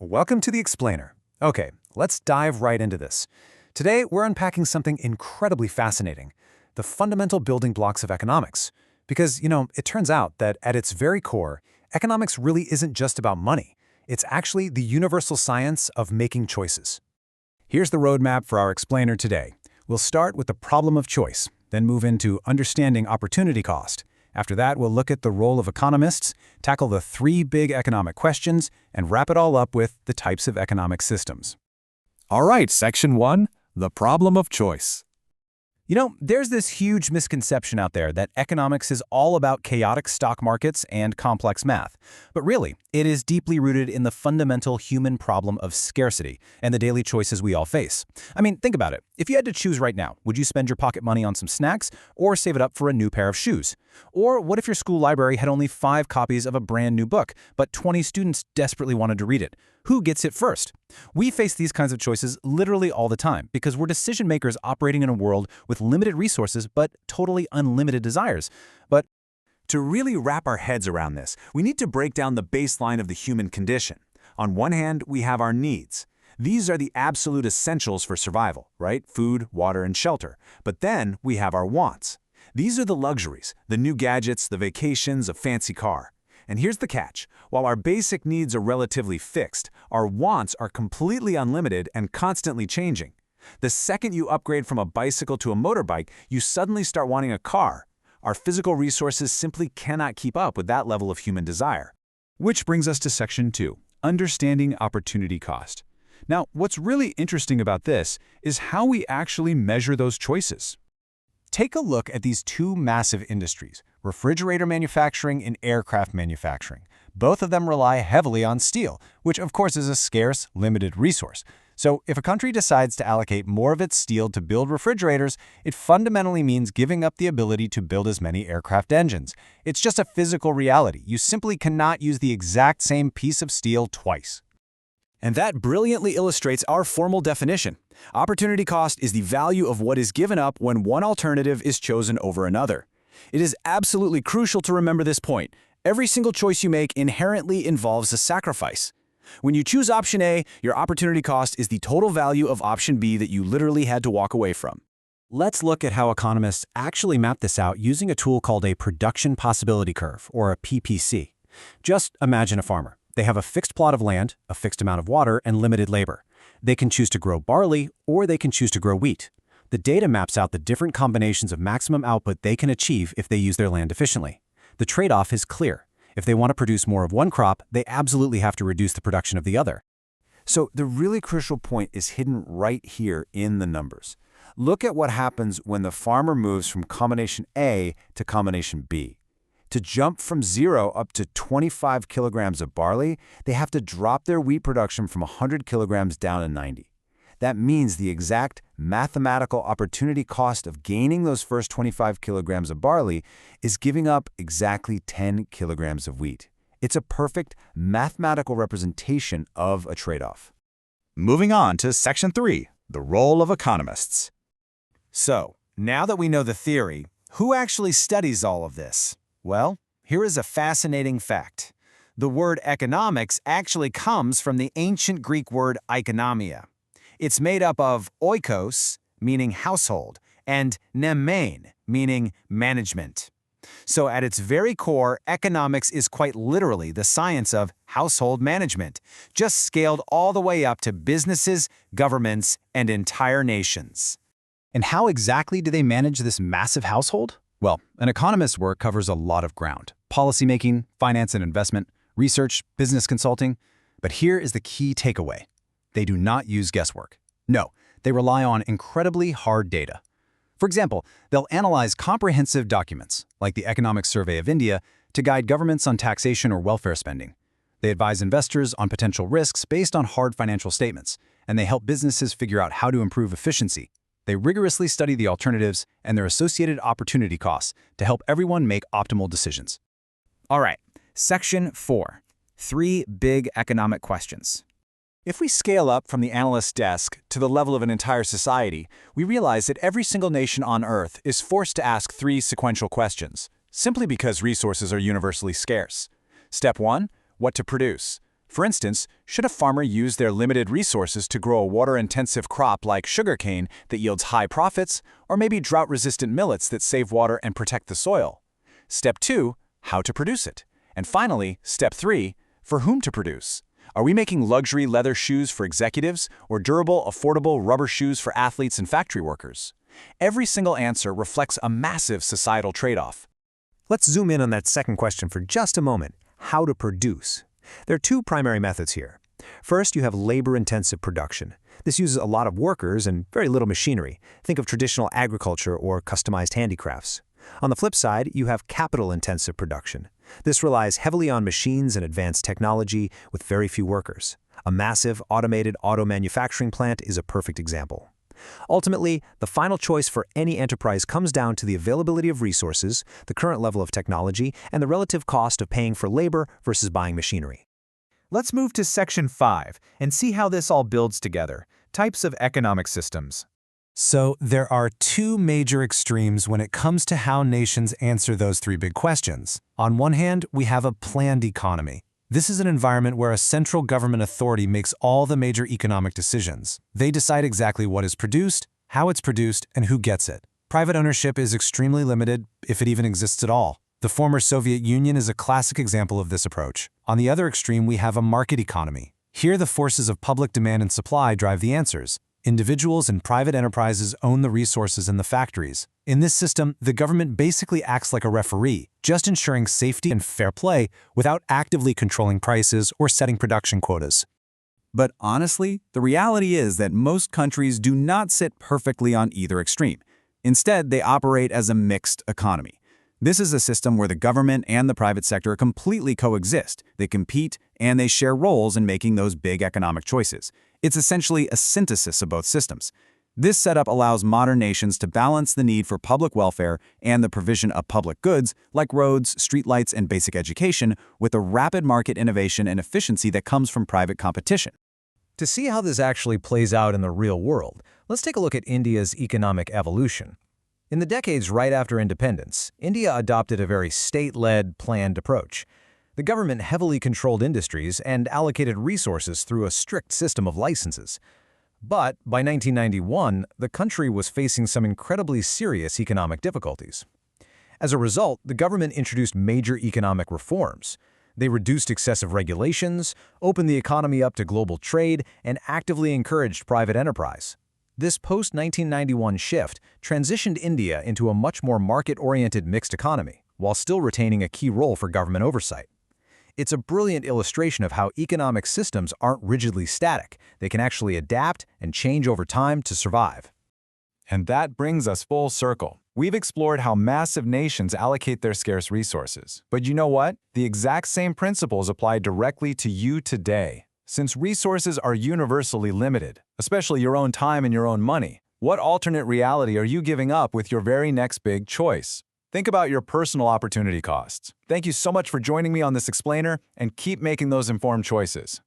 Welcome to the Explainer. Okay, let's dive right into this. Today, we're unpacking something incredibly fascinating, the fundamental building blocks of economics. Because, it turns out that at its very core, economics really isn't just about money. It's actually the universal science of making choices. Here's the roadmap for our Explainer today. We'll start with the problem of choice, then move into understanding opportunity cost. After that, we'll look at the role of economists, tackle the three big economic questions, and wrap it all up with the types of economic systems. All right, Section 1, the problem of choice. There's this huge misconception out there that economics is all about chaotic stock markets and complex math. But really, it is deeply rooted in the fundamental human problem of scarcity and the daily choices we all face. I mean, think about it. If you had to choose right now, would you spend your pocket money on some snacks or save it up for a new pair of shoes? Or what if your school library had only 5 copies of a brand new book, but 20 students desperately wanted to read it? Who gets it first? We face these kinds of choices literally all the time because we're decision makers operating in a world with limited resources but totally unlimited desires. But to really wrap our heads around this, we need to break down the baseline of the human condition. On one hand, we have our needs. These are the absolute essentials for survival, right? Food, water, and shelter. But then we have our wants. These are the luxuries, the new gadgets, the vacations, a fancy car. And here's the catch. While our basic needs are relatively fixed, our wants are completely unlimited and constantly changing. The second you upgrade from a bicycle to a motorbike, you suddenly start wanting a car. Our physical resources simply cannot keep up with that level of human desire. Which brings us to Section 2, understanding opportunity cost. Now, what's really interesting about this is how we actually measure those choices. take a look at these two massive industries, refrigerator manufacturing and aircraft manufacturing. Both of them rely heavily on steel, which of course is a scarce, limited resource. So if a country decides to allocate more of its steel to build refrigerators, it fundamentally means giving up the ability to build as many aircraft engines. It's just a physical reality. You simply cannot use the exact same piece of steel twice. And that brilliantly illustrates our formal definition. Opportunity cost is the value of what is given up when one alternative is chosen over another. It is absolutely crucial to remember this point. Every single choice you make inherently involves a sacrifice. When you choose option A, your opportunity cost is the total value of option B that you literally had to walk away from. Let's look at how economists actually map this out using a tool called a production possibility curve, or a PPC. Just imagine a farmer. They have a fixed plot of land, a fixed amount of water, and limited labor. They can choose to grow barley, or they can choose to grow wheat. The data maps out the different combinations of maximum output they can achieve if they use their land efficiently. The trade-off is clear. If they want to produce more of one crop, they absolutely have to reduce the production of the other. So the really crucial point is hidden right here in the numbers. Look at what happens when the farmer moves from combination A to combination B. To jump from 0 up to 25 kilograms of barley, they have to drop their wheat production from 100 kilograms down to 90. That means the exact mathematical opportunity cost of gaining those first 25 kilograms of barley is giving up exactly 10 kilograms of wheat. It's a perfect mathematical representation of a trade-off. Moving on to Section 3, the role of economists. So, now that we know the theory, who actually studies all of this? Well, here is a fascinating fact. The word economics actually comes from the ancient Greek word oikonomia. It's made up of oikos, meaning household, and nemein, meaning management. So at its very core, economics is quite literally the science of household management, just scaled all the way up to businesses, governments, and entire nations. And how exactly do they manage this massive household? Well, an economist's work covers a lot of ground: policymaking, finance and investment, research, business consulting. But here is the key takeaway. They do not use guesswork. No, they rely on incredibly hard data. For example, they'll analyze comprehensive documents, like the Economic Survey of India, to guide governments on taxation or welfare spending. They advise investors on potential risks based on hard financial statements, and they help businesses figure out how to improve efficiency. They rigorously study the alternatives and their associated opportunity costs to help everyone make optimal decisions. All right, Section 4, 3 big economic questions. If we scale up from the analyst's desk to the level of an entire society, we realize that every single nation on Earth is forced to ask 3 sequential questions, simply because resources are universally scarce. Step 1, what to produce. For instance, should a farmer use their limited resources to grow a water-intensive crop like sugarcane that yields high profits, or maybe drought-resistant millets that save water and protect the soil? Step 2, how to produce it. And finally, Step 3, for whom to produce. Are we making luxury leather shoes for executives or durable, affordable rubber shoes for athletes and factory workers? Every single answer reflects a massive societal trade-off. Let's zoom in on that second question for just a moment. How to produce? There are two primary methods here. First, you have labor-intensive production. This uses a lot of workers and very little machinery. Think of traditional agriculture or customized handicrafts. On the flip side, you have capital-intensive production. This relies heavily on machines and advanced technology with very few workers. A massive, automated auto manufacturing plant is a perfect example. Ultimately, the final choice for any enterprise comes down to the availability of resources, the current level of technology, and the relative cost of paying for labor versus buying machinery. Let's move to Section 5 and see how this all builds together. Types of economic systems. So there are two major extremes when it comes to how nations answer those three big questions. On one hand, we have a planned economy. This is an environment where a central government authority makes all the major economic decisions. They decide exactly what is produced, how it's produced, and who gets it. Private ownership is extremely limited, if it even exists at all. The former Soviet Union is a classic example of this approach. On the other extreme, we have a market economy. Here, the forces of public demand and supply drive the answers. Individuals and private enterprises own the resources and the factories. In this system, the government basically acts like a referee, just ensuring safety and fair play without actively controlling prices or setting production quotas. But honestly, the reality is that most countries do not sit perfectly on either extreme. Instead, they operate as a mixed economy. This is a system where the government and the private sector completely coexist. They compete, and they share roles in making those big economic choices. It's essentially a synthesis of both systems. This setup allows modern nations to balance the need for public welfare and the provision of public goods, like roads, streetlights, and basic education, with the rapid market innovation and efficiency that comes from private competition. To see how this actually plays out in the real world, let's take a look at India's economic evolution. In the decades right after independence, India adopted a very state-led, planned approach. The government heavily controlled industries and allocated resources through a strict system of licenses. But by 1991, the country was facing some incredibly serious economic difficulties. As a result, the government introduced major economic reforms. They reduced excessive regulations, opened the economy up to global trade, and actively encouraged private enterprise. This post-1991 shift transitioned India into a much more market-oriented mixed economy, while still retaining a key role for government oversight. It's a brilliant illustration of how economic systems aren't rigidly static. They can actually adapt and change over time to survive. And that brings us full circle. We've explored how massive nations allocate their scarce resources. But you know what? The exact same principles apply directly to you today. Since resources are universally limited, especially your own time and your own money, what alternate reality are you giving up with your very next big choice? Think about your personal opportunity costs. Thank you so much for joining me on this explainer, and keep making those informed choices.